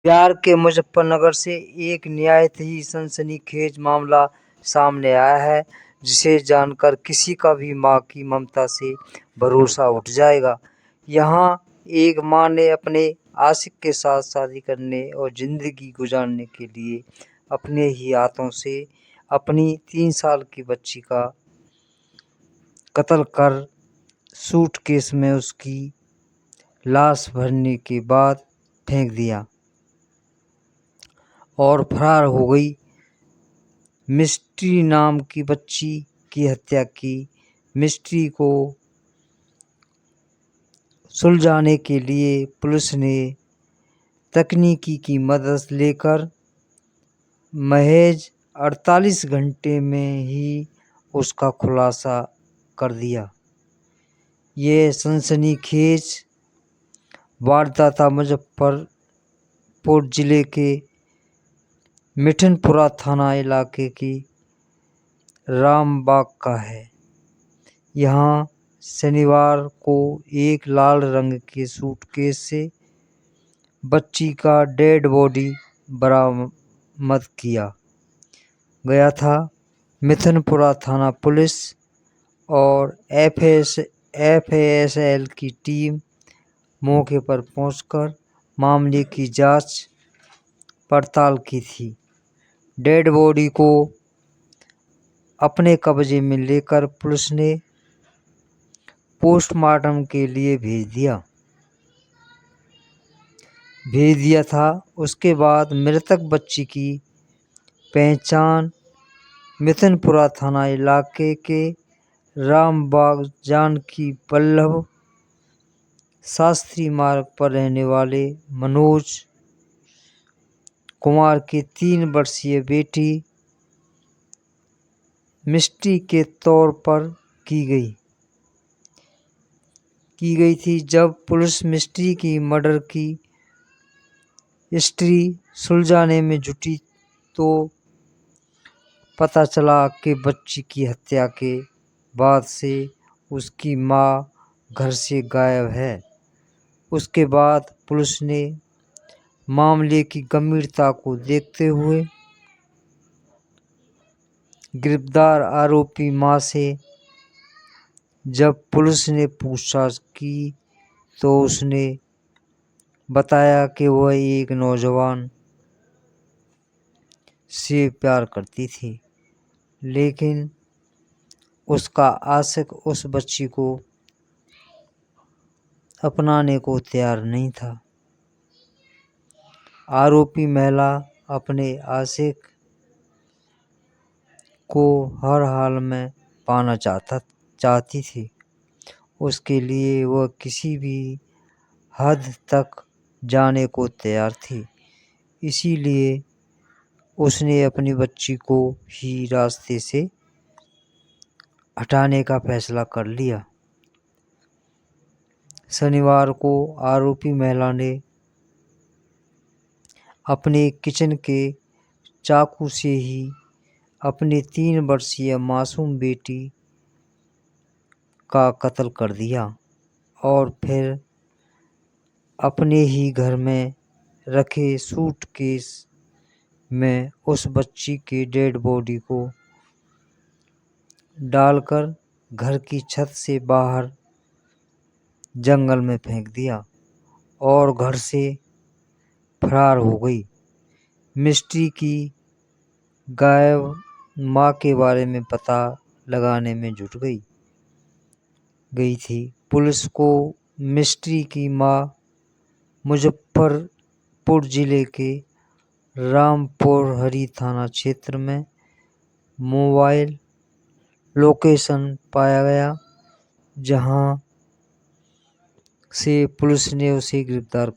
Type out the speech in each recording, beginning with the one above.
बिहार के मुजफ्फरनगर से एक निहायत ही सनसनीखेज मामला सामने आया है, जिसे जानकर किसी का भी मां की ममता से भरोसा उठ जाएगा। यहाँ एक मां ने अपने आशिक के साथ शादी करने और जिंदगी गुजारने के लिए अपने ही हाथों से अपनी 3 साल की बच्ची का कत्ल कर सूटकेस में उसकी लाश भरने के बाद फेंक दिया और फरार हो गई। मिस्ट्री नाम की बच्ची की हत्या की। मिस्ट्री को सुलझाने के लिए पुलिस ने तकनीकी की मदद लेकर महज 48 घंटे में ही उसका खुलासा कर दिया। ये सनसनीखेज वारदात मुजफ्फरपुर जिले के मिठनपुरा थाना इलाके की रामबाग का है। यहाँ शनिवार को एक लाल रंग के सूटकेस से बच्ची का डेड बॉडी बरामद किया गया था। मिठनपुरा थाना पुलिस और एफएसएल की टीम मौके पर पहुंचकर मामले की जांच पड़ताल की थी। डेड बॉडी को अपने कब्जे में लेकर पुलिस ने पोस्टमार्टम के लिए भेज दिया था। उसके बाद मृतक बच्ची की पहचान मिठनपुरा थाना इलाके के रामबाग जानकी वल्लभ शास्त्री मार्ग पर रहने वाले मनोज कुमार की 3 वर्षीय बेटी मिस्ट्री के तौर पर की गई थी। जब पुलिस मिस्ट्री की मर्डर की हिस्ट्री सुलझाने में जुटी तो पता चला कि बच्ची की हत्या के बाद से उसकी मां घर से गायब है। उसके बाद पुलिस ने मामले की गंभीरता को देखते हुए गिरफ्तार आरोपी मां से जब पुलिस ने पूछताछ की तो उसने बताया कि वह एक नौजवान से प्यार करती थी, लेकिन उसका आशिक उस बच्ची को अपनाने को तैयार नहीं था। आरोपी महिला अपने आशिक को हर हाल में पाना चाहती थी। उसके लिए वह किसी भी हद तक जाने को तैयार थी। इसीलिए उसने अपनी बच्ची को ही रास्ते से हटाने का फैसला कर लिया। शनिवार को आरोपी महिला ने अपने किचन के चाकू से ही अपनी 3 वर्षीय मासूम बेटी का कत्ल कर दिया और फिर अपने ही घर में रखे सूटकेस में उस बच्ची की डेड बॉडी को डालकर घर की छत से बाहर जंगल में फेंक दिया और घर से फरार हो गई। मिस्ट्री की गायब मां के बारे में पता लगाने में जुट गई थी। पुलिस को मिस्ट्री की मां मुजफ्फरपुर जिले के रामपुरहरी थाना क्षेत्र में मोबाइल लोकेशन पाया गया, जहां से पुलिस ने उसे गिरफ्तार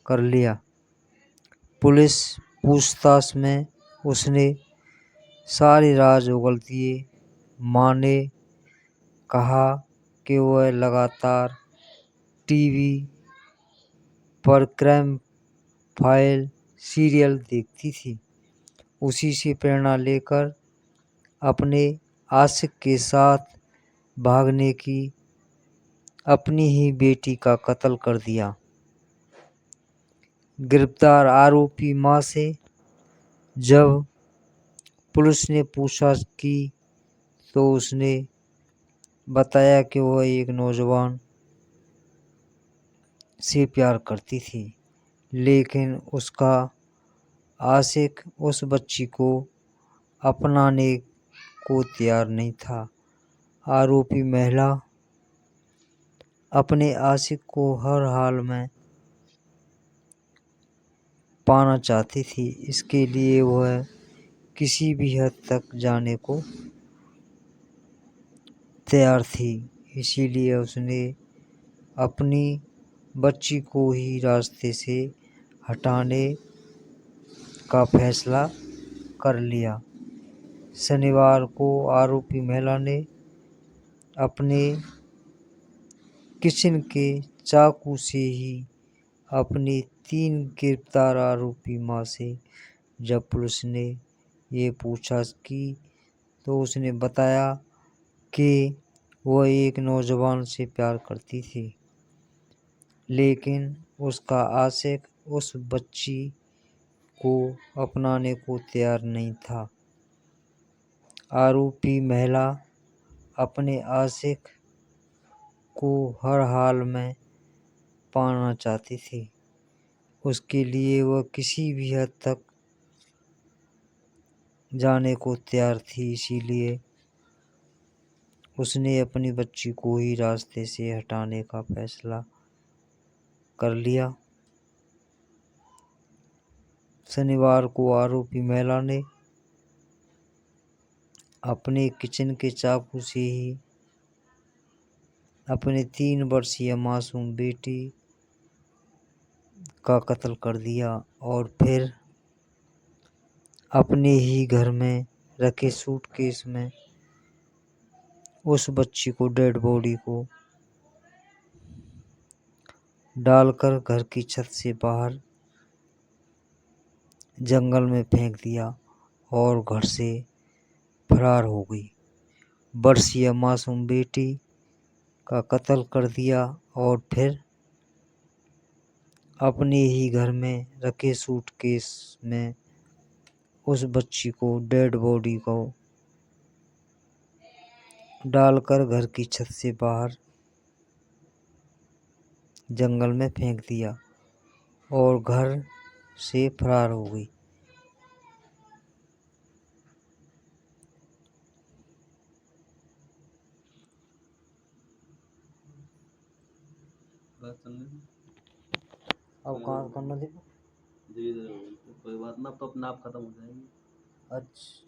कर लिया। पुलिस पूछताछ में उसने सारे राज उगल दिए। मां ने कहा कि वह लगातार टीवी पर क्राइम फाइल सीरियल देखती थी। उसी से प्रेरणा लेकर अपने आशिक के साथ भागने की अपनी ही बेटी का कत्ल कर दिया। गिरफ्तार आरोपी मां से जब पुलिस ने पूछताछ की तो उसने बताया कि वह एक नौजवान से प्यार करती थी, लेकिन उसका आशिक उस बच्ची को अपनाने को तैयार नहीं था। आरोपी महिला अपने आशिक को हर हाल में पाना चाहती थी, इसके लिए वह किसी भी हद तक जाने को तैयार थी। इसीलिए उसने अपनी बच्ची को ही रास्ते से हटाने का फैसला कर लिया। शनिवार को आरोपी महिला ने अपने किचन के चाकू से ही अपनी 3 गिरफ्तार आरोपी मां से जब पुलिस ने ये पूछताछ की तो उसने बताया कि वह एक नौजवान से प्यार करती थी, लेकिन उसका आशिक उस बच्ची को अपनाने को तैयार नहीं था। आरोपी महिला अपने आशिक को हर हाल में पाना चाहती थी, उसके लिए वह किसी भी हद तक जाने को तैयार थी। इसीलिए उसने अपनी बच्ची को ही रास्ते से हटाने का फैसला कर लिया। शनिवार को आरोपी महिला ने अपने किचन के चाकू से ही अपने 3 वर्षीय मासूम बेटी का कत्ल कर दिया और फिर अपने ही घर में रखे सूटकेस में उस बच्ची को डेड बॉडी को डालकर घर की छत से बाहर जंगल में फेंक दिया और घर से फरार हो गई। वर्षीय मासूम बेटी का कत्ल कर दिया और फिर अपने ही घर में रखे सूटकेस में उस बच्ची को डेड बॉडी को डालकर घर की छत से बाहर जंगल में फेंक दिया और घर से फरार हो गई। अब कहाँ करना देखो, कोई बात ना, तो अपने आप खत्म हो जाएगी। अच्छा।